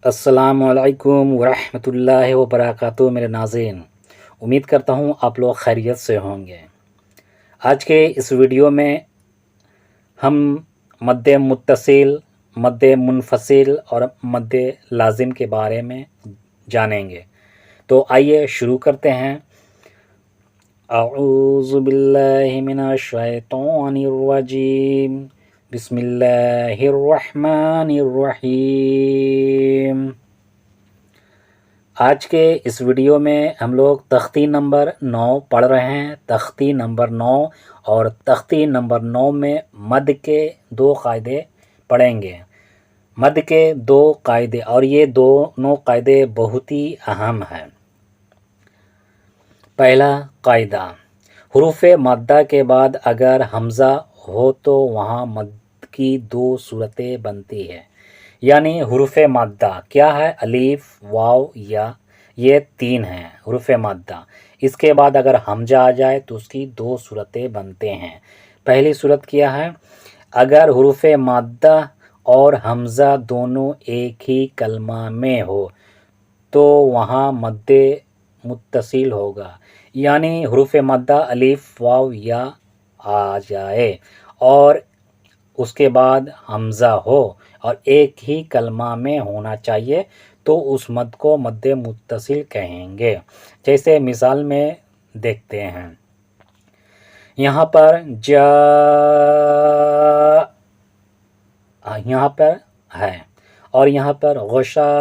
अस्सलामुअलैकुम वरहमतुल्लाहि वबरकातुहू। मेरे नाज़रीन, उम्मीद करता हूँ आप लोग खैरियत से होंगे। आज के इस वीडियो में हम मद्द मुत्तसिल, मद्द मुनफसिल और मद्द लाजिम के बारे में जानेंगे। तो आइए शुरू करते हैं। अऊज़ु बिल्लाहि मिनश शैतानिर रजीम, बिस्मिल्लाहिर रहमानिर रहीम। आज के इस वीडियो में हम लोग तख्ती नंबर 9 पढ़ रहे हैं। तख्ती नंबर 9 और तख्ती नंबर 9 में मद के 2 कायदे पढ़ेंगे। मद के 2 कायदे, और ये दोनों कायदे बहुत ही अहम हैं। पहला कायदा, हुरूफ मद्दा के बाद अगर हमज़ा हो तो वहाँ मद की 2 सूरतें बनती है। यानी हुरूफ मद्दा क्या है? अलीफ, वाव, या, ये 3 हैं हुरूफ मद्दा। इसके बाद अगर हमजा आ जाए तो उसकी 2 सूरतें बनते हैं। पहली सूरत क्या है? अगर हुरूफ मद्दा और हमज़ा दोनों एक ही कलमा में हो तो वहाँ मद्द मुत्तसिल होगा। यानी हुरूफ मद्दा अलीफ, वाव, या आ जाए और उसके बाद हमज़ा हो और एक ही कलमा में होना चाहिए तो उस मद को मद्द मुत्तसिल कहेंगे। जैसे मिसाल में देखते हैं, यहाँ पर जा, यहाँ पर है और यहाँ पर गुशाअन।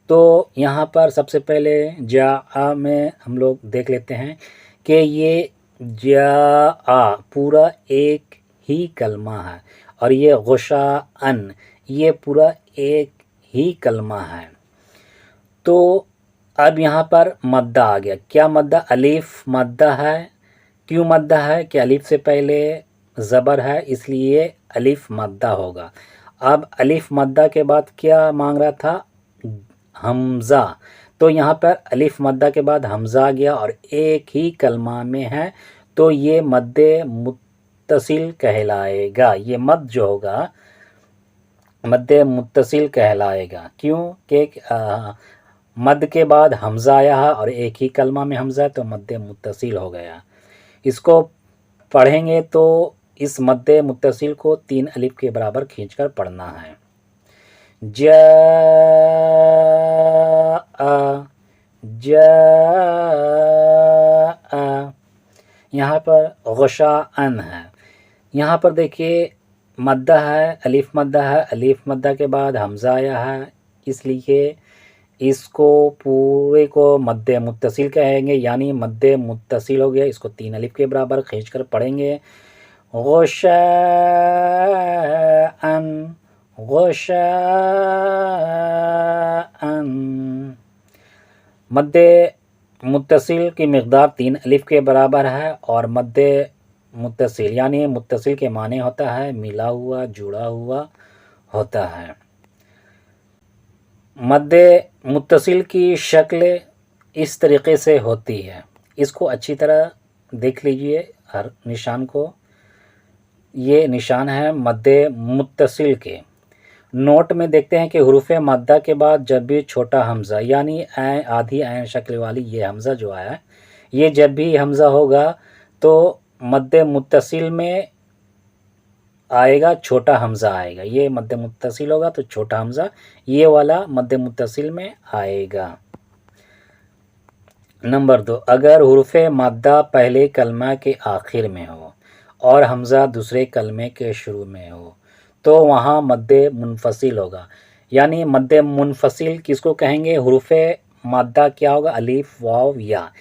तो यहाँ पर सबसे पहले जा में हम लोग देख लेते हैं कि ये जा पूरा एक ही कलमा है और ये गुशाअन ये पूरा एक ही कलमा है। तो अब यहाँ पर मद्दा आ गया। क्या मद्दा? अलीफ मद्दा है। क्यों मद्दा है? कि अलीफ से पहले ज़बर है इसलिए अलीफ मद्दा होगा। अब अलीफ मद्दा के बाद क्या मांग रहा था? हमज़ा। तो यहाँ पर अलीफ मद्दा के बाद हमज़ा आ गया और एक ही कलमा में है तो ये मद्द मुत्तसिल कहलाएगा। ये मद जो होगा मद्द मुत्तसिल कहलाएगा। क्यों? कि मद के बाद हमज़ा आया है और एक ही कलमा में हमज़ा है तो मद्द मुत्तसिल हो गया। इसको पढ़ेंगे तो इस मद्द मुत्तसिल को 3 अलिफ के बराबर खींचकर पढ़ना है। जा, जा, यहाँ पर गुशाअन है। यहाँ पर देखिए मद्दा है, अलीफ मद्दा है। अलीफ मद्दा के बाद हमज़ा आया है इसलिए इसको पूरे को मद्द मुत्तसिल कहेंगे। यानी मद्द मुत्तसिल हो गया। इसको 3 अलिफ के बराबर खींचकर पढ़ेंगे। गुशाअन, गुशाअन। मद्द मुत्तसिल की मिक़दार 3 अलिफ के बराबर है और मद्द मुत्तसिल यानी मुत्तसिल के माने होता है मिला हुआ, जुड़ा हुआ होता है। मद्द मुत्तसिल की शक्ल इस तरीक़े से होती है। इसको अच्छी तरह देख लीजिए हर निशान को। ये निशान है मद्द मुत्तसिल के। नोट में देखते हैं कि हुरूफ मद्दा के बाद जब भी छोटा हमज़ा यानी ऐ आधी ऐन शक्ल वाली ये हमज़ा जो आया है, ये जब भी हमज़ा होगा तो मद्द मुत्तसिल में आएगा, छोटा हमज़ा आएगा। ये मद्द मुत्तसिल होगा तो छोटा हमज़ा ये वाला मद्द मुत्तसिल में आएगा। नंबर 2, अगर हुरूफ मद्दा पहले कलमा के आखिर में हो और हमज़ा दूसरे कलमे के शुरू में हो तो वहाँ मद्द मुनफसिल होगा। यानी मद्द मुनफसिल किसको कहेंगे? हुरूफ मद्दा क्या होगा? अलीफ, वाव, या।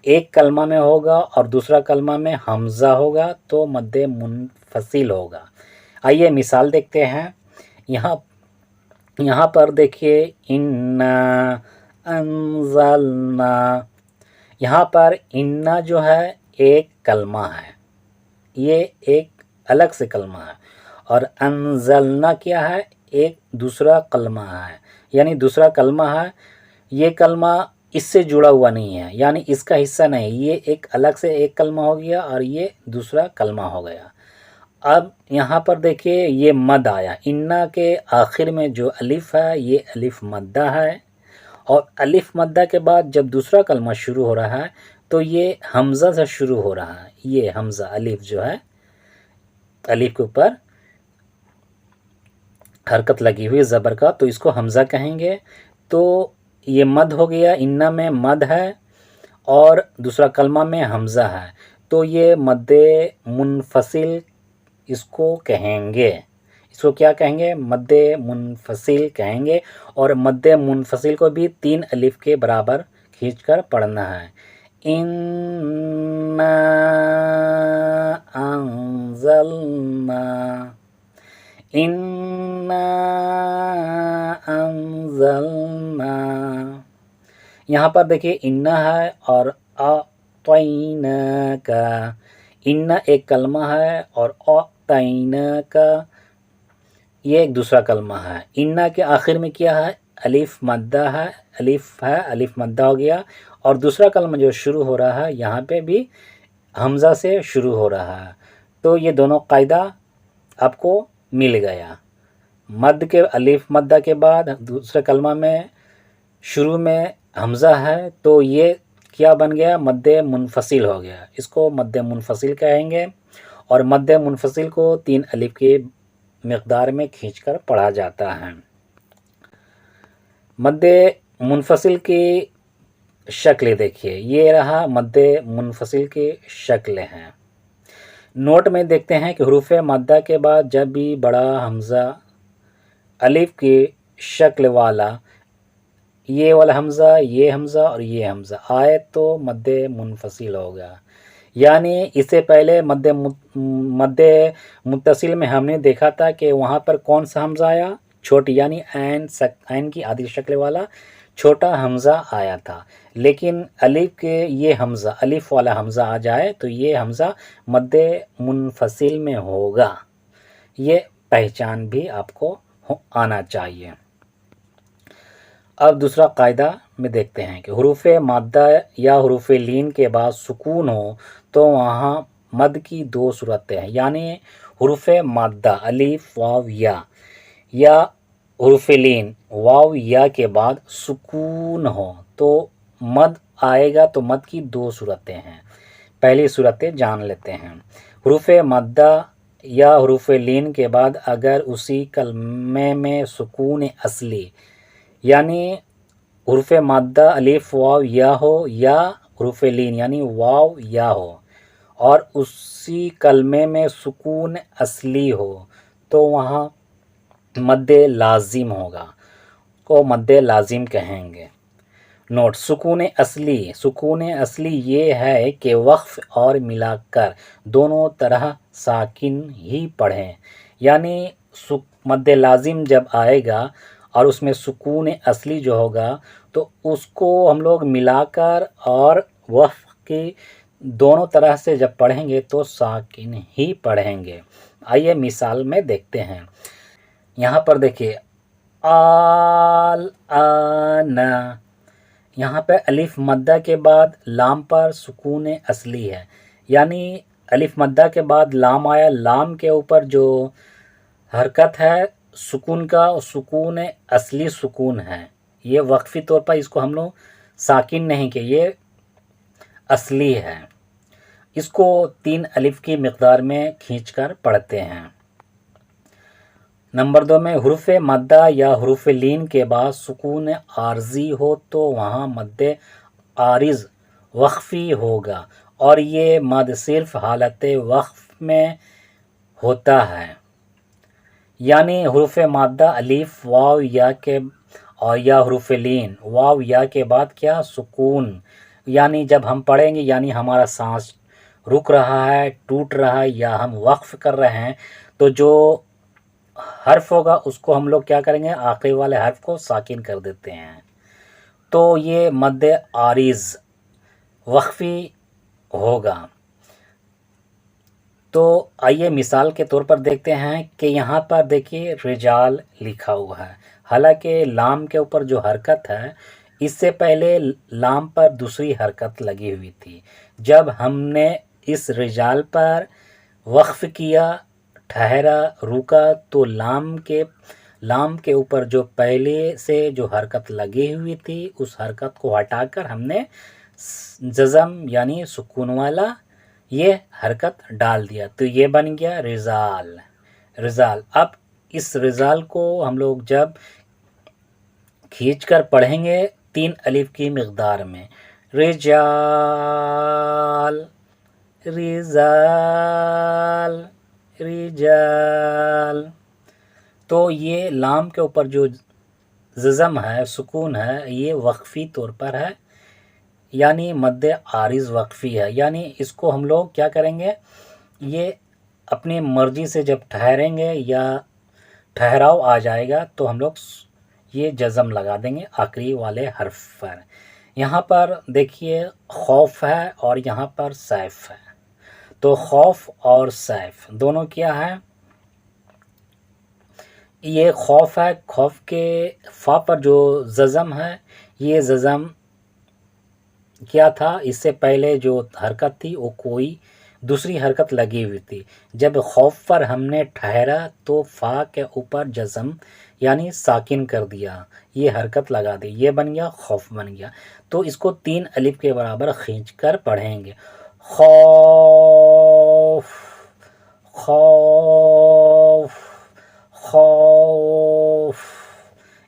एक कलमा में होगा और दूसरा कलमा में हमज़ा होगा तो मद्द मुनफसिल होगा। आइए मिसाल देखते हैं। यहाँ पर देखिए इन्ना अंज़लना। यहाँ पर इन्ना जो है एक कलमा है, ये एक अलग से कलमा है और अंज़लना क्या है? एक दूसरा कलमा है। यानी दूसरा कलमा है, ये कलमा इससे जुड़ा हुआ नहीं है यानी इसका हिस्सा नहीं। ये एक अलग से एक कलमा हो गया और ये दूसरा कलमा हो गया। अब यहाँ पर देखिए ये मद आया, इन्ना के आखिर में जो अलिफ है ये अलिफ मद्दा है, और अलिफ मद्दा के बाद जब दूसरा कलमा शुरू हो रहा है तो ये हमज़ा से शुरू हो रहा है। ये हमज़ा अलिफ जो है, अलिफ के ऊपर हरकत लगी हुई ज़बर का, तो इसको हमज़ा कहेंगे। तो ये मद हो गया, इन्ना में मद है और दूसरा कलमा में हमज़ा है, तो ये मद्दे मुनफसिल इसको कहेंगे। इसको क्या कहेंगे? मद्दे मुनफसिल कहेंगे। और मद्दे मुनफसिल को भी 3 अलिफ के बराबर खींचकर पढ़ना है। इन्ना अंज़लना, इन्ना अंज़लना। यहाँ पर देखिए इन्ना है और अतैना का, इन्ना एक कलमा है और अतैना का ये एक दूसरा कलमा है। इन्ना के आखिर में क्या है? अलिफ मद्दा है, अलिफ है, अलिफ मद्दा हो गया। और दूसरा कलमा जो शुरू हो रहा है यहाँ पे भी हमज़ा से शुरू हो रहा है। तो ये दोनों कायदा आपको मिल गया। मद के अलिफ मद्दा के बाद दूसरे कलमा में शुरू में हमज़ा है, तो ये क्या बन गया? मद्दे मुनफसिल हो गया। इसको मद्दे मुनफसिल कहेंगे। और मद्दे मुनफसिल को 3 अलिफ के मिक़दार में खींचकर पढ़ा जाता है। मद्दे मुनफसिल की शक्ल देखिए, ये रहा मद्दे मुनफसिल की शक्ल हैं। नोट में देखते हैं कि हुरूफ़ मद्दा के बाद जब भी बड़ा हमज़ा अलिफ की शक्ल वाला, ये वाला हमज़ा, ये हमज़ा और ये हमज़ा आए तो मद्दे मुनफसिल होगा। यानी इससे पहले मद्दे मुत्तसिल में हमने देखा था कि वहाँ पर कौन सा हमज़ा आया? छोटी, यानी ऐन की आधी शक्ल वाला छोटा हमज़ा आया था। लेकिन अलिफ के ये हमज़ा, अलिफ वाला हमज़ा आ जाए तो ये हमज़ा मद्दे मुनफसिल में होगा। ये पहचान भी आपको आना चाहिए। अब दूसरा कायदा में देखते हैं कि हुरूफ़ मद्दा या हुरूफ़ लीन के बाद सुकून हो तो वहाँ मद की 2 सूरतें हैं। यानी हुरूफ़ मद्दा अलिफ वाव या हुरूफ़ लीन वाव या के बाद सुकून हो तो मद आएगा। तो मद की 2 सूरतें हैं। पहली सूरतें जान लेते हैं। हुरूफ़ मद्दा या हुरूफ़ लीन के बाद अगर उसी कलमे में सुकून असली, यानी हुरूफ़ मद्दा अलिफ वाव या हो या हुरूफ़ लीन यानी वाव या हो और उसी कलमे में सुकून असली हो तो वहाँ मद्दे लाजिम होगा, को मद्दे लाजिम कहेंगे। नोट, सुकून असली ये है कि वक्फ और मिलाकर दोनों तरह साकिन ही पढ़ें। यानी मद्दे लाजिम जब आएगा और उसमें सुकून असली जो होगा तो उसको हम लोग मिलाकर और वक्फ की दोनों तरह से जब पढ़ेंगे तो साकिन ही पढ़ेंगे। आइए मिसाल में देखते हैं। यहाँ पर देखिए आल आना, यहाँ पे अलिफ मद्दा के बाद लाम पर सुकून असली है। यानी अलिफ मद्दा के बाद लाम आया, लाम के ऊपर जो हरकत है सुकून का, सुकून असली सुकून है। ये वक्फी तौर पर इसको हम लोग साकिन नहीं कि ये असली है। इसको 3 अलिफ की मिक़दार में खींचकर पढ़ते हैं। नंबर 2 में हुरूफ़ मद्दा या हुरूफ़ लीन के बाद सुकून आर्जी हो तो वहाँ मद्दे आरिज़ वक्फ़ी होगा और ये मद सिर्फ हालत वक्फ़ में होता है। यानी हुरूफ़ मद्दा अलिफ वाव या के और या हुरूफ़ लीन वाव या के बाद क्या? सुकून। यानी जब हम पढ़ेंगे यानी हमारा सांस रुक रहा है, टूट रहा है या हम वक्फ़ कर रहे हैं तो जो हर्फ होगा उसको हम लोग क्या करेंगे? आखिरी वाले हर्फ को साकिन कर देते हैं। तो ये मद्दे आरिज़ वक्फ़ी होगा। तो आइए मिसाल के तौर पर देखते हैं कि यहाँ पर देखिए रिजाल लिखा हुआ है। हालांकि लाम के ऊपर जो हरकत है इससे पहले लाम पर दूसरी हरकत लगी हुई थी। जब हमने इस रिजाल पर वक्फ़ किया ٹھہرا رکا تو لام کے اوپر جو پہلے سے جو حرکت لگی ہوئی تھی اس حرکت کو ہٹا کر ہم نے جزم یعنی سکون والا یہ حرکت ڈال دیا، تو یہ بن گیا رزال۔ اب اس رزال کو ہم لوگ جب کھینچ کر پڑھیں گے 3 الف کی مقدار میں، رجال رجال رجال، تو یہ لام کے اوپر جو جزم ہے سکون ہے یہ وقفی طور پر ہے، یعنی مد عارض وقفی ہے، یعنی اس کو ہم لوگ کیا کریں گے، یہ اپنی مرضی سے جب ٹھہریں گے یا ٹھہراؤ آ جائے گا تو ہم لوگ یہ جزم لگا دیں گے آخری والے حرف پر۔ یہاں پر دیکھیے خوف ہے اور یہاں پر سیف ہے، تو خوف اور سیف دونوں کیا ہے، یہ خوف ہے، خوف کے فا پر جو جزم ہے یہ جزم کیا تھا، اس سے پہلے جو حرکت تھی وہ کوئی دوسری حرکت لگی ہوئی تھی، جب خوف پر ہم نے ٹھہرا تو فا کے اوپر جزم یعنی ساکن کر دیا، یہ حرکت لگا دی، یہ بن گیا خوف بن گیا۔ تو اس کو 3 الف کے برابر کھینچ کر پڑھیں گے، خوف خوف خوف۔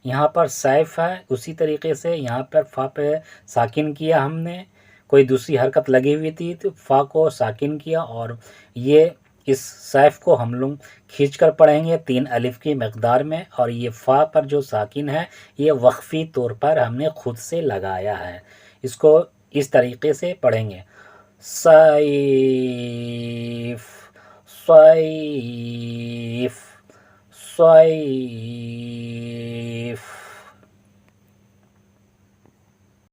یہاں پر سیف ہے، اسی طریقے سے یہاں پر فا پہ ساکن کیا ہم نے، کوئی دوسری حرکت لگی ہوئی تھی تو فا کو ساکن کیا، اور یہ اس سیف کو ہم لوگ کھینچ کر پڑھیں گے 3 الف کی مقدار میں، اور یہ فا پر جو ساکن ہے یہ وقفی طور پر ہم نے خود سے لگایا ہے، اس کو اس طریقے سے پڑھیں گے، سیف سیف سیف